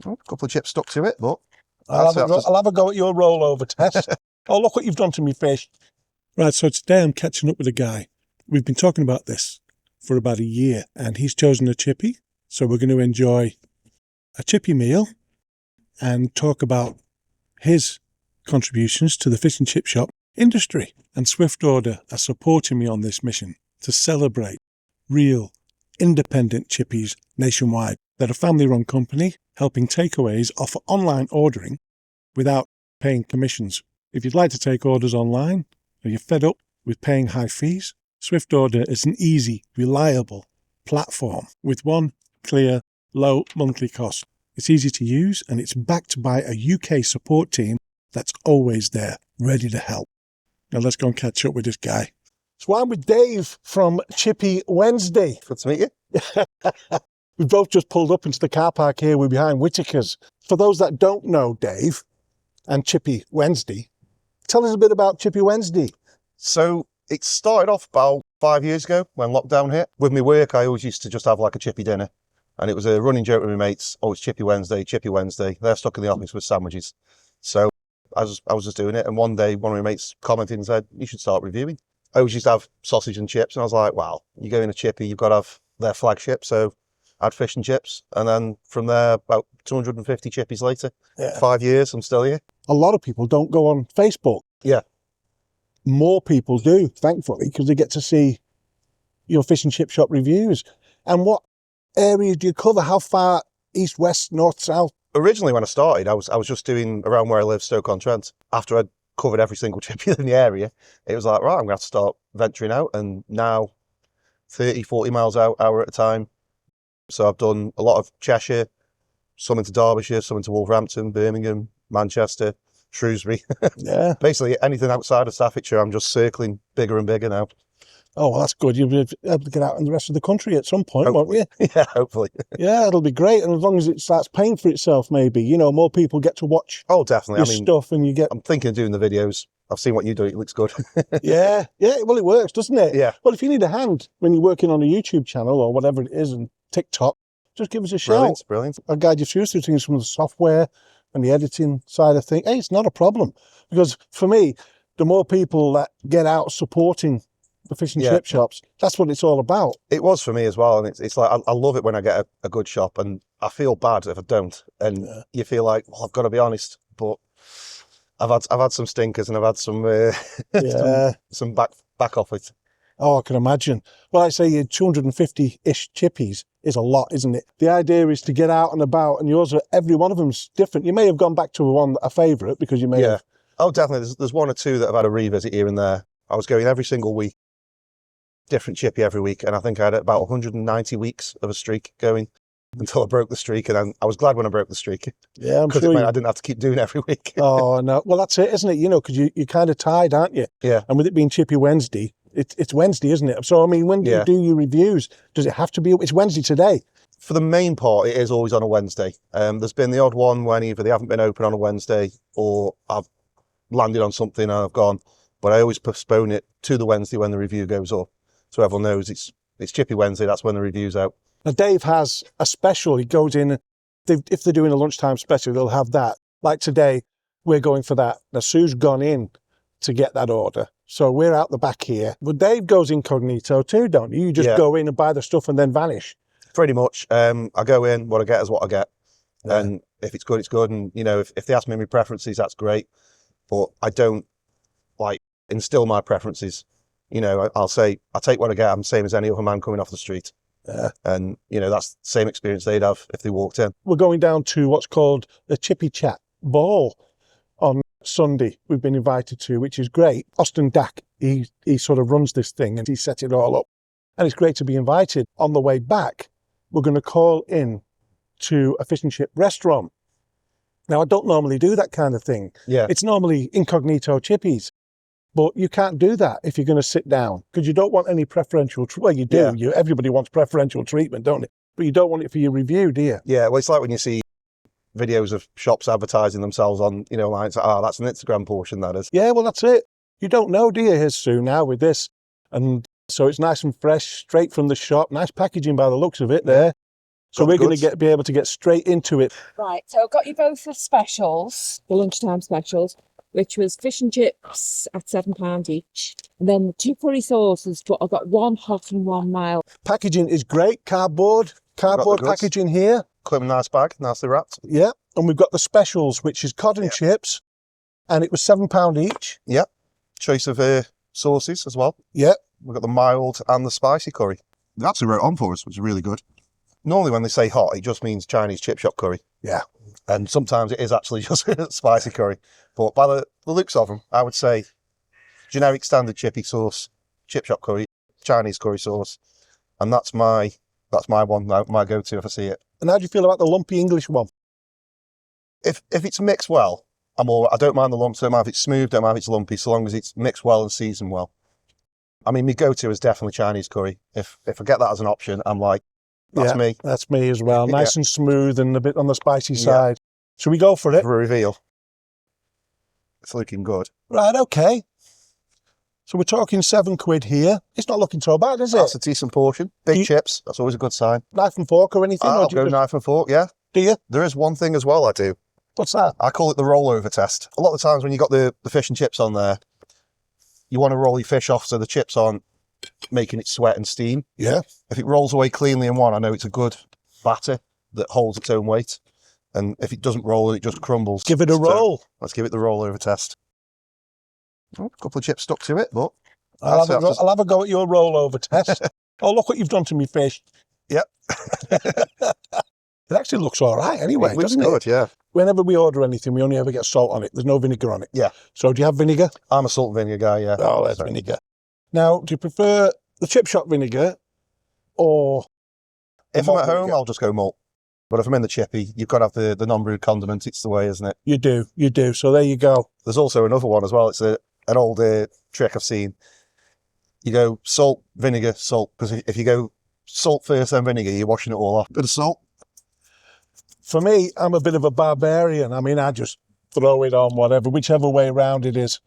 Oh, a couple of chips stuck to it, but I'll have a go at your rollover test. Oh, look what you've done to me fish. Right, so today I'm catching up with a guy. We've been talking about this for about a year, and he's chosen a chippy. So we're going to enjoy a chippy meal and talk about his contributions to the fish and chip shop industry. And Swift Order are supporting me on this mission to celebrate real, independent chippies nationwide. They're a family-run company helping takeaways offer online ordering without paying commissions. If you'd like to take orders online, or you're fed up with paying high fees, Swift Order is an easy, reliable platform with one clear, low monthly cost. It's easy to use, and it's backed by a UK support team that's always there, ready to help. Now let's go and catch up with this guy. So I'm with Dave from Chippy Wednesday. good to meet you. We've both just pulled up into the car park here. We're behind Whittakers. For those that don't know Dave and Chippy Wednesday, tell us a bit about Chippy Wednesday. So it started off about 5 years ago when lockdown hit. With my work, I always used to just have like a chippy dinner. And it was a running joke with my mates. Oh, it's Chippy Wednesday, Chippy Wednesday. They're stuck in the office with sandwiches. So I was just doing it. And one day, one of my mates commented and said, you should start reviewing. I always used to have sausage and chips. And I was like, wow, you go in a chippy, you've got to have their flagship. So I had fish and chips. And then from there, about 250 chippies later, 5 years, I'm still here. A lot of people don't go on Facebook. Yeah. More people do, thankfully, because they get to see your fish and chip shop reviews. And what areas do you cover? How far east, west, north, south? Originally, when I started, I was just doing around where I live, Stoke-on-Trent. After I'd covered every single chippy in the area, it was like, right, I'm going to have to start venturing out. And now 30, 40 miles hour at a time. So I've done a lot of Cheshire, some into Derbyshire, some into Wolverhampton, Birmingham, Manchester, Shrewsbury. Yeah. Basically anything outside of Staffordshire, I'm just circling bigger and bigger now. Oh, well, that's good. You'll be able to get out in the rest of the country at some point, Hopefully. won't you? Yeah, hopefully. Yeah, it'll be great. And as long as it starts paying for itself, maybe, you know, more people get to watch Oh, definitely. your stuff and you get... I'm thinking of doing the videos. I've seen what you do. It looks good. Yeah. Well, it works, doesn't it? Yeah. Well, if you need a hand when you're working on a YouTube channel or whatever it is and TikTok, just give us a shout. Brilliant. I'll guide you through things from the software and the editing side of things. Hey, it's not a problem. Because for me, the more people that get out supporting the fish and chip shops, that's what it's all about. It was for me as well. And it's like, I love it when I get a good shop, and I feel bad if I don't. And you feel like, well, I've got to be honest, but I've had some stinkers and I've had some, some back off it. Oh, I can imagine. Well, I say 250-ish chippies is a lot, isn't it? The idea is to get out and about, and every one of them's different. You may have gone back to a favourite because you may have... Oh, definitely. There's one or two that have had a revisit here and there. I was going every single week, different chippy every week, and I think I had about 190 weeks of a streak going until I broke the streak, and then I was glad when I broke the streak. Yeah, I'm sure. Because it meant I didn't have to keep doing it every week. Oh, no. Well, that's it, isn't it? You know, because you're kind of tied, aren't you? Yeah. And with it being Chippy Wednesday, it's Wednesday, isn't it? So, I mean, when do you do your reviews? Does it have to be... It's Wednesday today. For the main part, it is always on a Wednesday. There's been the odd one when either they haven't been open on a Wednesday or I've landed on something and I've gone, but I always postpone it to the Wednesday when the review goes up. So everyone knows it's Chippy Wednesday, that's when the review's out. Now, Dave has a special. He goes in, if they're doing a lunchtime special, they'll have that. Like today, we're going for that. Now, Sue's gone in to get that order. So we're out the back here. But Dave goes incognito too, don't you? You just go in and buy the stuff and then vanish. Pretty much. I go in, what I get is what I get. Yeah. And if it's good, it's good. And, you know, if they ask me my preferences, that's great. But I don't, like, instill my preferences. You know, I'll say, I take what I get. I'm the same as any other man coming off the street. Yeah. And, you know, that's the same experience they'd have if they walked in. We're going down to what's called the Chippy Chat Ball on Sunday we've been invited to, which is great. Austin Dack, he sort of runs this thing and he set it all up. And it's great to be invited. On the way back, we're going to call in to a fish and chip restaurant. Now, I don't normally do that kind of thing. Yeah. It's normally incognito chippies. But you can't do that if you're going to sit down, because you don't want any preferential... Well, you do. Yeah. Everybody wants preferential treatment, don't they? But you don't want it for your review, do you? Yeah, well, it's like when you see videos of shops advertising themselves on, you know, like, oh, that's an Instagram portion, that is. Yeah, well, that's it. You don't know, do you, here's Sue now with this. And so it's nice and fresh, straight from the shop. Nice packaging by the looks of it there. So we're going to be able to get straight into it. Right, so I've got you both the specials, the lunchtime specials, which was fish and chips at £7 each. And then the 2 curry sauces, but I've got 1 hot and 1 mild. Packaging is great. Cardboard packaging here. Come in a nice bag, nicely wrapped. Yeah. And we've got the specials, which is cod and chips. And it was £7 each. Yeah. Choice of sauces as well. Yeah. We've got the mild and the spicy curry. They actually wrote on for us, which is really good. Normally when they say hot, it just means Chinese chip shop curry. Yeah. And sometimes it is actually just spicy curry. But by the looks of them, I would say generic standard chippy sauce, chip shop curry, Chinese curry sauce. And that's my one, my go-to if I see it. And how do you feel about the lumpy English one? If it's mixed well, I don't mind the lumps, don't mind if it's smooth, don't mind if it's lumpy, so long as it's mixed well and seasoned well. I mean, my go-to is definitely Chinese curry. If I get that as an option, I'm like, that's me. That's me as well. Nice and smooth and a bit on the spicy side. Should we go for it? For a reveal. It's looking good. Right, okay. So we're talking £7 here. It's not looking so bad, is it? That's a decent portion. Big chips, that's always a good sign. Knife and fork or anything? I'll go knife and fork, yeah. Do you? There is one thing as well I do. What's that? I call it the rollover test. A lot of the times when you got the fish and chips on there, you want to roll your fish off so the chips aren't making it sweat and steam. Yeah. If it rolls away cleanly in one, I know it's a good batter that holds its own weight. And if it doesn't roll, it just crumbles. Give it a roll. Let's give it the rollover test. Oh, a couple of chips stuck to it, but I'll have a go at your rollover test. Oh, look what you've done to me fish. Yep. It actually looks all right anyway, it looks doesn't good, it? yeah. Whenever we order anything, we only ever get salt on it. There's no vinegar on it. Yeah. So do you have vinegar? I'm a salt and vinegar guy, yeah. Oh, there's vinegar. Now, do you prefer the chip shop vinegar or... If I'm at home, I'll just go malt. But if I'm in the chippy, you've got to have the non-brewed condiment. It's the way, isn't it? You do. So there you go. There's also another one as well. It's an old trick I've seen. You go salt, vinegar, salt. Because if you go salt first, then vinegar, you're washing it all off. Bit of salt. For me, I'm a bit of a barbarian. I mean, I just throw it on whatever, whichever way around it is.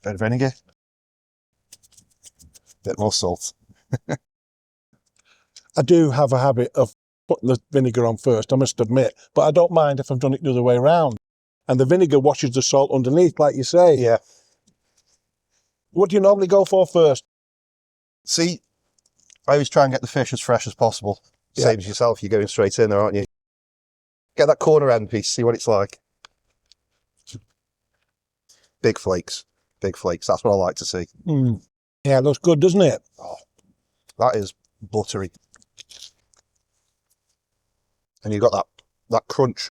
Bit of vinegar. Bit more salt. I do have a habit of putting the vinegar on first, I must admit. But I don't mind if I've done it the other way around. And the vinegar washes the salt underneath, like you say. Yeah. What do you normally go for first? See, I always try and get the fish as fresh as possible. Same as yourself, you're going straight in there, aren't you? Get that corner end piece, see what it's like. Big flakes. Big flakes. That's what I like to see. Mm. Yeah, it looks good, doesn't it? Oh, that is buttery. And you've got that crunch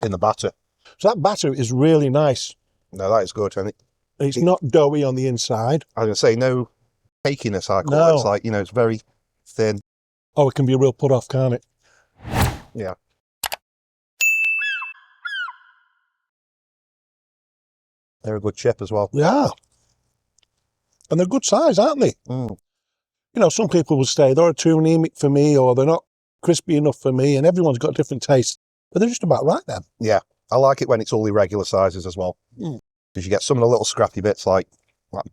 in the batter. So that batter is really nice. No, that is good. And It's not doughy on the inside. I was going to say, no cakiness, I call it. It's like, it's very thin. Oh, it can be a real put-off, can't it? Yeah. They're a good chip as well. Yeah. And they're good size, aren't they? Mm. Some people will say they're too anemic for me or they're not crispy enough for me, and everyone's got different tastes. But they're just about right then. Yeah. I like it when it's all irregular sizes as well. Because you get some of the little scrappy bits like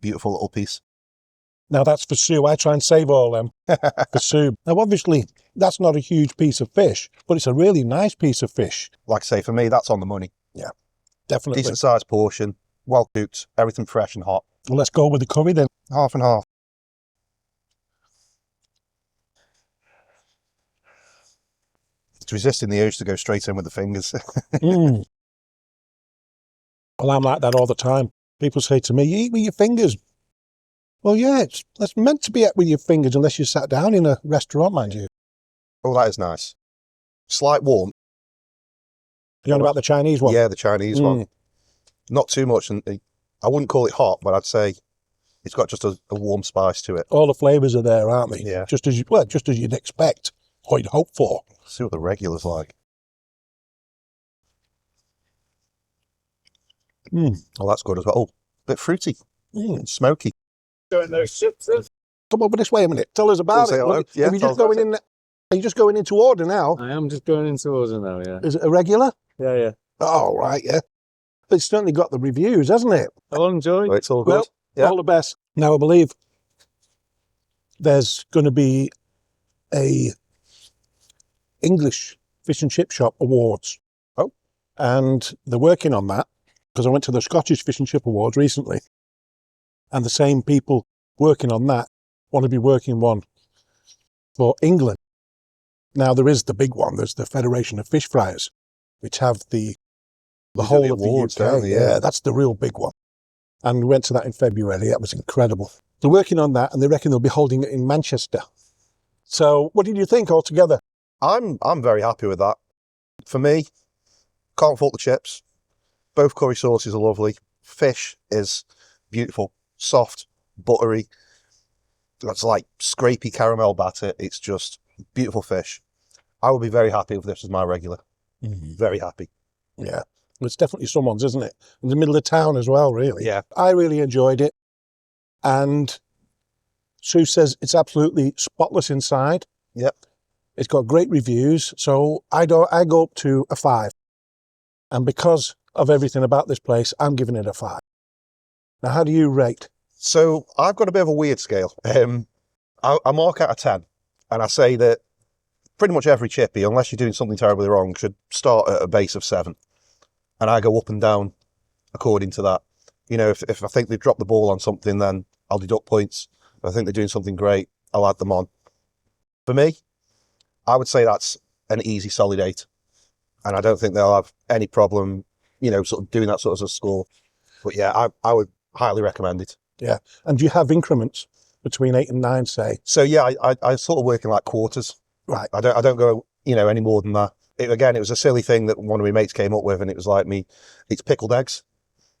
beautiful little piece. Now that's for Sue. I try and save all them for Sue. Now obviously that's not a huge piece of fish, but it's a really nice piece of fish. Like I say, for me, that's on the money. Yeah, definitely. Decent sized portion, well cooked, everything fresh and hot. Well, let's go with the curry then. Half and half. It's resisting the urge to go straight in with the fingers. Well, I'm like that all the time. People say to me, you eat with your fingers. Well, yeah, it's meant to be ate with your fingers unless you sat down in a restaurant, mind you. Oh, that is nice. Slight warmth. You're on about the Chinese one? Yeah, the Chinese one. Not too much. And I wouldn't call it hot, but I'd say it's got just a warm spice to it. All the flavours are there, aren't they? Yeah. Just as you'd expect, or you'd hope for. See what the regular's like. Oh, that's good as well. Oh, a bit fruity. Smoky. Doing those chips in. Come over this way a minute. Tell us about it. Hello. Yeah, Are you just going in? Are you just going into order now? I am just going into order now, yeah. Is it a regular? Yeah. Oh, right, yeah. It's certainly got the reviews, hasn't it? I'll enjoy. Well, it's all good. Well, Yeah. all the best. Now, I believe there's going to be a English Fish and Chip Shop Awards. Oh. And they're working on that, because I went to the Scottish Fish and Chip Awards recently, and the same people working on that want to be working one for England. Now, there is the big one. There's the Federation of Fish Fryers, which have the whole of awards, the UK. don't they? Yeah, that's the real big one. And we went to that in February. That was incredible. They're working on that, and they reckon they'll be holding it in Manchester. So what did you think altogether? I'm very happy with that. For me, can't fault the chips. Both curry sauces are lovely. Fish is beautiful, soft, buttery. That's like scrapey caramel batter. It's just beautiful fish. I would be very happy if this was my regular. Very happy. Yeah, well, it's definitely someone's, isn't it? In the middle of town as well, really. Yeah. I really enjoyed it. And Sue says it's absolutely spotless inside. Yep. It's got great reviews. So I go up to a 5. And because of everything about this place, I'm giving it a 5. Now, how do you rate? So I've got a bit of a weird scale. I mark out of 10, and I say that pretty much every chippy, unless you're doing something terribly wrong, should start at a base of 7. And I go up and down according to that. You know, if I think they've dropped the ball on something, then I'll deduct points. If I think they're doing something great, I'll add them on. For me, I would say that's an easy, solid 8. And I don't think they'll have any problem, you know, sort of doing that sort of score. But yeah, I would highly recommend it. Yeah. And do you have increments between 8 and 9, say? So yeah, I sort of work in like quarters. Right. I don't go, you know, any more than that. Again, it was a silly thing that one of my mates came up with, and it was like it's pickled eggs.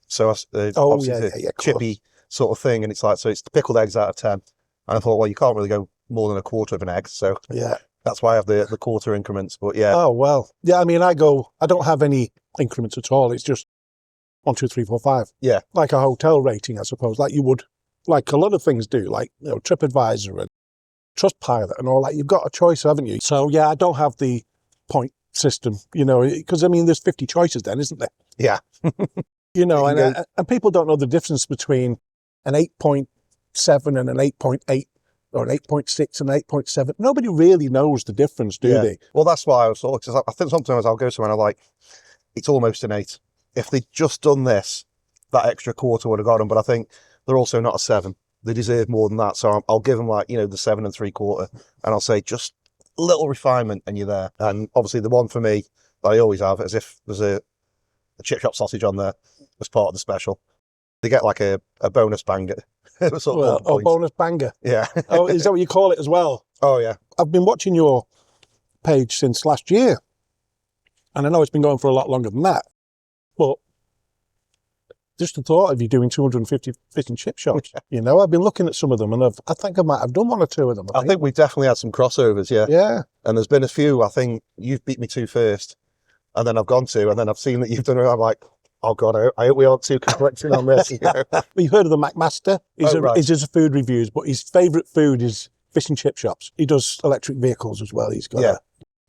So obviously it's a chippy sort of thing, and it's like, so it's the pickled eggs out of 10. And I thought, well, you can't really go more than a quarter of an egg, so yeah, that's why I have the quarter increments. But yeah. Oh well, yeah. I mean, I don't have any increments at all. It's just 1, 2, 3, 4, 5. Yeah, like a hotel rating, I suppose, like you would, like a lot of things do, like, you know, TripAdvisor and Trustpilot and all that. You've got a choice, haven't you? So yeah, I don't have the point system, you know, because I mean, there's 50 choices then, isn't there? Yeah. You know, and people don't know the difference between an 8.7 and an 8.8 or an 8.6 and 8.7. Nobody really knows the difference, do they? Well, that's why I was sort of, I think sometimes I'll go somewhere and I'm like, it's almost an 8. If they'd just done this, that extra quarter would have got them. But I think they're also not a 7. They deserve more than that. So I'll give them, like, you know, the 7 3/4, and I'll say just a little refinement and you're there. And obviously the one for me that I always have is if there's a chip shop sausage on there as part of the special, they get like a bonus banger. Bonus banger. Yeah. Oh, is that what you call it as well? Oh yeah. I've been watching your page since last year, and I know it's been going for a lot longer than that, but just the thought of you doing 250 fish and chip shops, you know, I've been looking at some of them, and I think I might have done 1 or 2 of them. I think we've definitely had some crossovers, yeah. Yeah. And there's been a few. I think you've beat me to first, and then I've gone to, and then I've seen that you've done it. I'm like, oh God, I hope we aren't too conflicting on this. You know? Well, you heard of the McMaster? Right. He does food reviews, but his favourite food is fish and chip shops. He does electric vehicles as well. He's got a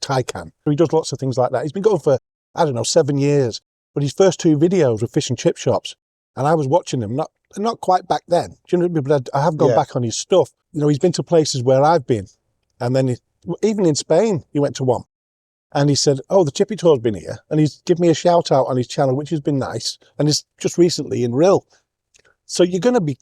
Taycan. He does lots of things like that. He's been going for, I don't know, 7 years. But his first 2 videos were fish and chip shops. And I was watching them, not quite back then. Do you know what I mean? But I have gone back on his stuff. You know, he's been to places where I've been. And then even in Spain, he went to one. And he said, oh, the Chippy Tour's been here. And he's given me a shout out on his channel, which has been nice. And it's just recently in Rill. So you're gonna be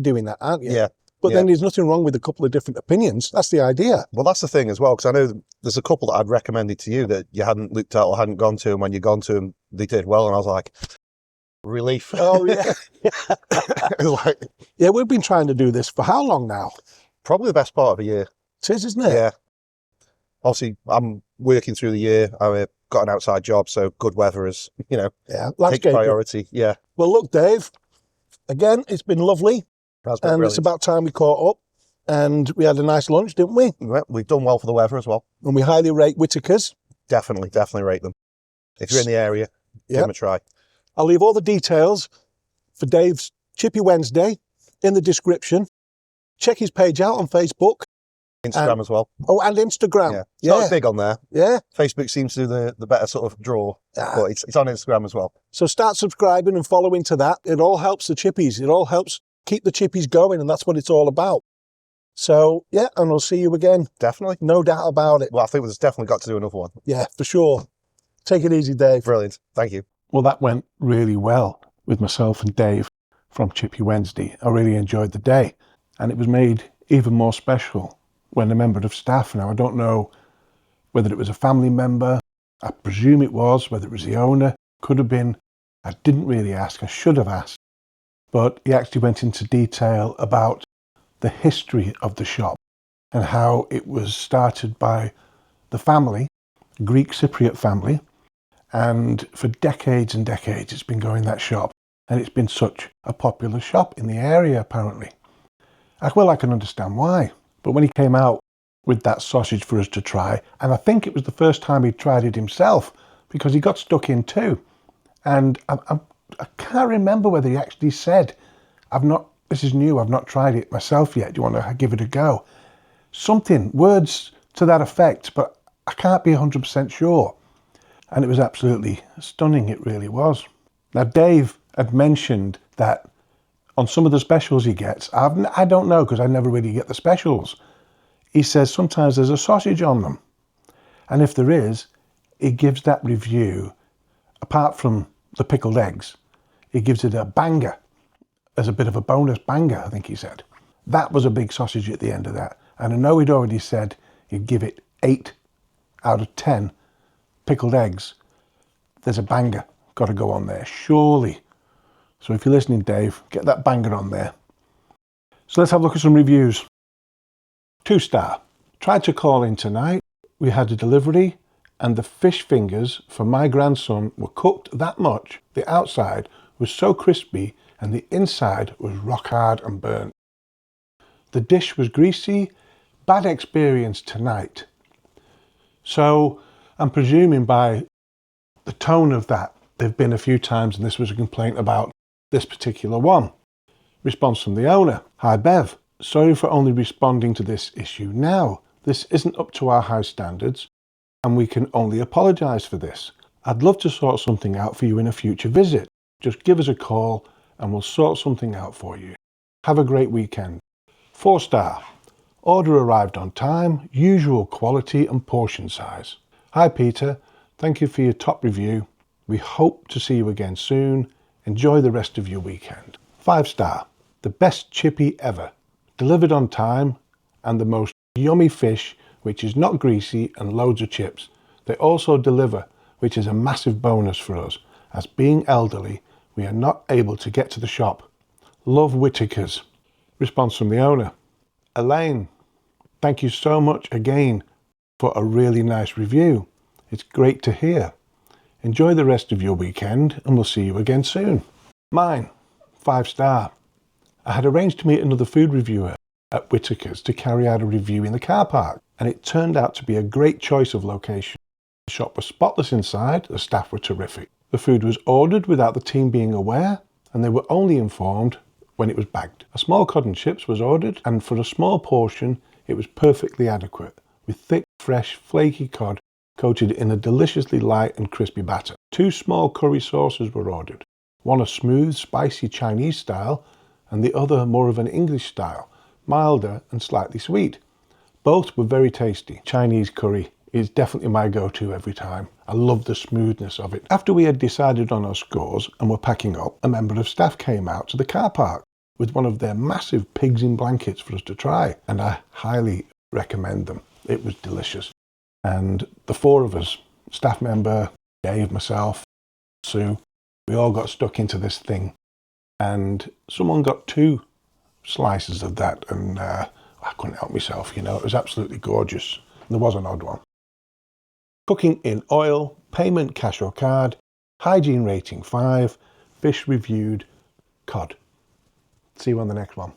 doing that, aren't you? Yeah. But then there's nothing wrong with a couple of different opinions. That's the idea. Well, that's the thing as well, because I know there's a couple that I'd recommended to you that you hadn't looked at or hadn't gone to, and when you'd gone to them, they did well. And I was like, relief. Oh, yeah. Like, Yeah, we've been trying to do this for how long now? probably the best part of a year. It is, isn't it? Yeah. Obviously, I'm working through the year. I've got an outside job, so good weather is, you know, Yeah. take Landscaping. priority. Yeah. Well, look, Dave, again, it's been lovely. That's been And brilliant. it's about time we caught up. And we had a nice lunch, didn't we? Yeah, we've done well for the weather as well. And we highly rate Whittakers. Definitely rate them. If you're in the area, give them a try. I'll leave all the details for Dave's Chippy Wednesday in the description. Check his page out on Facebook. Instagram as well. Oh, and Instagram. Yeah. It's not as big on there. Yeah. Facebook seems to do the better sort of draw, Ah. but it's on Instagram as well. So start subscribing and following to that. It all helps the chippies. It all helps keep the chippies going, and that's what it's all about. So, yeah, and we'll see you again. Definitely. No doubt about it. Well, I think we've definitely got to do another one. Yeah, for sure. Take it easy, Dave. Brilliant. Thank you. Well, that went really well with myself and Dave from Chippy Wednesday. I really enjoyed the day, and it was made even more special when a member of staff, now I don't know whether it was a family member, I presume it was, whether it was the owner, could have been, I didn't really ask, I should have asked, but he actually went into detail about the history of the shop and how it was started by the family, Greek-Cypriot family, and for decades and decades it's been going, that shop, and it's been such a popular shop in the area apparently. Well, I can understand why, but when he came out with that sausage for us to try, and I think it was the first time he tried it himself because he got stuck in too, and I can't remember whether he actually said, this is new, I've not tried it myself yet, do you want to give it a go? Something, words to that effect, but I can't be 100% sure. And it was absolutely stunning, it really was. Now, Dave had mentioned that on some of the specials he gets, I don't know because I never really get the specials. He says sometimes there's a sausage on them. And if there is, he gives that review, apart from the pickled eggs, he gives it a banger, as a bit of a bonus banger, I think he said. That was a big sausage at the end of that. And I know he'd already said he'd give it 8 out of 10 pickled eggs. There's a banger got to go on there, surely. So if you're listening, Dave, get that banger on there. So let's have a look at some reviews. 2-star. Tried to call in tonight. We had a delivery and the fish fingers for my grandson were cooked that much. The outside was so crispy and the inside was rock hard and burnt. The dish was greasy. Bad experience tonight. So I'm presuming by the tone of that, there've been a few times and this was a complaint about this particular one. Response from the owner. Hi Bev, sorry for only responding to this issue now. This isn't up to our high standards and we can only apologise for this. I'd love to sort something out for you in a future visit. Just give us a call and we'll sort something out for you. Have a great weekend. 4-star. Order arrived on time, usual quality and portion size. Hi Peter, thank you for your top review. We hope to see you again soon. Enjoy the rest of your weekend. 5-star. The best chippy ever. Delivered on time and the most yummy fish, which is not greasy, and loads of chips. They also deliver, which is a massive bonus for us. As being elderly, we are not able to get to the shop. Love Whittakers. Response from the owner. Elaine, thank you so much again for a really nice review. It's great to hear. Enjoy the rest of your weekend and we'll see you again soon. Mine, 5-star. I had arranged to meet another food reviewer at Whittakers to carry out a review in the car park, and it turned out to be a great choice of location. The shop was spotless inside, the staff were terrific. The food was ordered without the team being aware, and they were only informed when it was bagged. A small cod and chips was ordered, and for a small portion it was perfectly adequate, with thick, fresh, flaky cod coated in a deliciously light and crispy batter. 2 small curry sauces were ordered, one a smooth, spicy Chinese style, and the other more of an English style, milder and slightly sweet. Both were very tasty. Chinese curry is definitely my go-to every time. I love the smoothness of it. After we had decided on our scores and were packing up, a member of staff came out to the car park with one of their massive pigs in blankets for us to try, and I highly recommend them. It was delicious. And the 4 of us, staff member, Dave, myself, Sue, we all got stuck into this thing, and someone got 2 slices of that, and I couldn't help myself, you know. It was absolutely gorgeous. There was an odd one. Cooking in oil, payment cash or card, hygiene rating 5, fish reviewed, cod. See you on the next one.